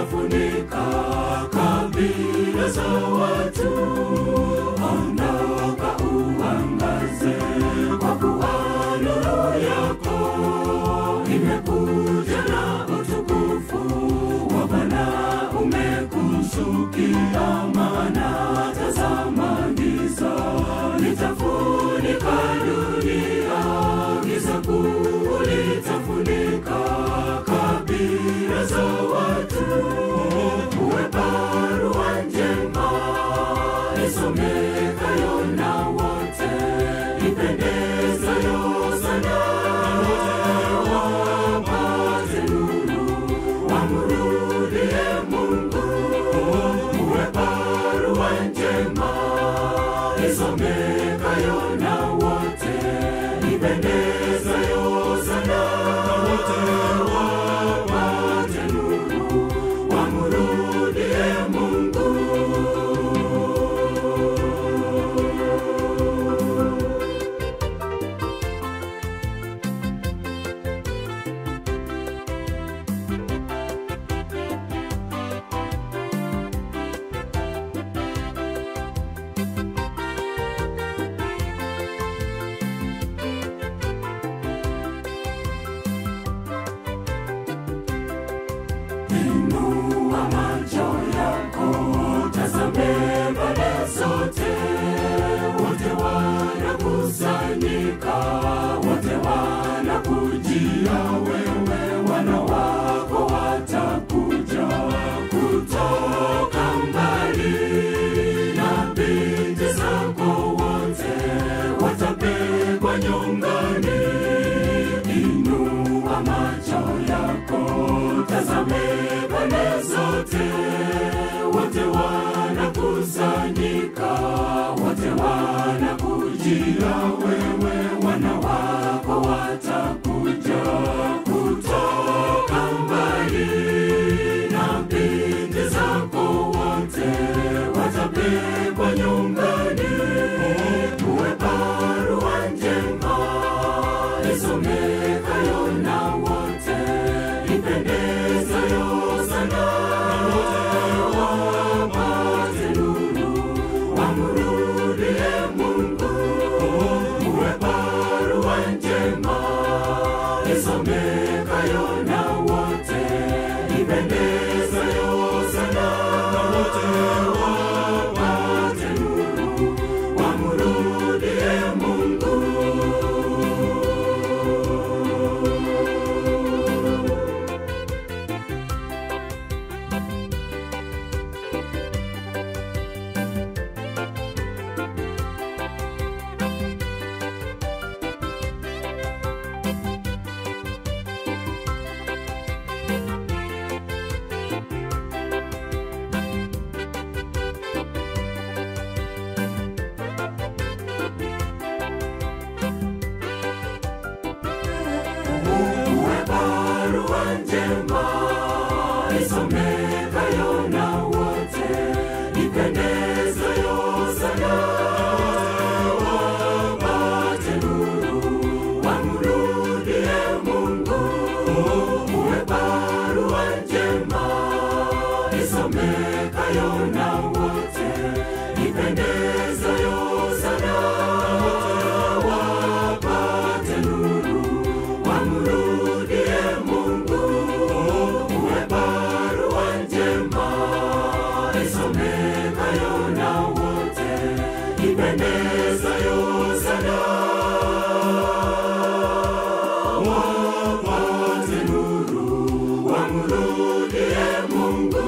litafunika kabila za watu. Ondoka uangaze, kwa kuwa nuru yako imekuja na utukufu wa Bwana umekushukia. Maana tazama giza litafunika dunia, giza kuu litafunika kabila za watu. Uwe barua njema isomekayo na wote, ipendezayo sana wapate nuru, wamrudie Mungu. Uwe barua njema isomekayo na wote, ipendezayo sana wapate nuru, wamrudie Mungu. Inua macho yako, tazame pande zote, wote wanakusanyika, wote wanakujia wewe. Wana wako watakuja kutoka mbali, na binti zako wote watabebwa nyongani. Inua macho yako, tazame pande zote, wote wanakusanyika, wote wanakujia wewe. Wana wako watakuja kutoka mbali, na binti zako wote watabebwa nyongani. Uwe barua njema isomekayo na wote, ipendezayo sana wapate nuru, wamrudie Mungu. Uwe barua njema isomekayo na wote, ipendezayo sana wapate nuru, wamrudie Mungu. Uwe barua njema isomekayo na wote, ipendezayo sana wapate nuru, wamrudie Mungu. Uwe barua njema isomekayo na wote, ipendezayo sana wapate nuru, wamrudie Mungu. Uwe barua njema isomekayo na wote, ipendezayo sana wapate nuru, wamrudie Mungu.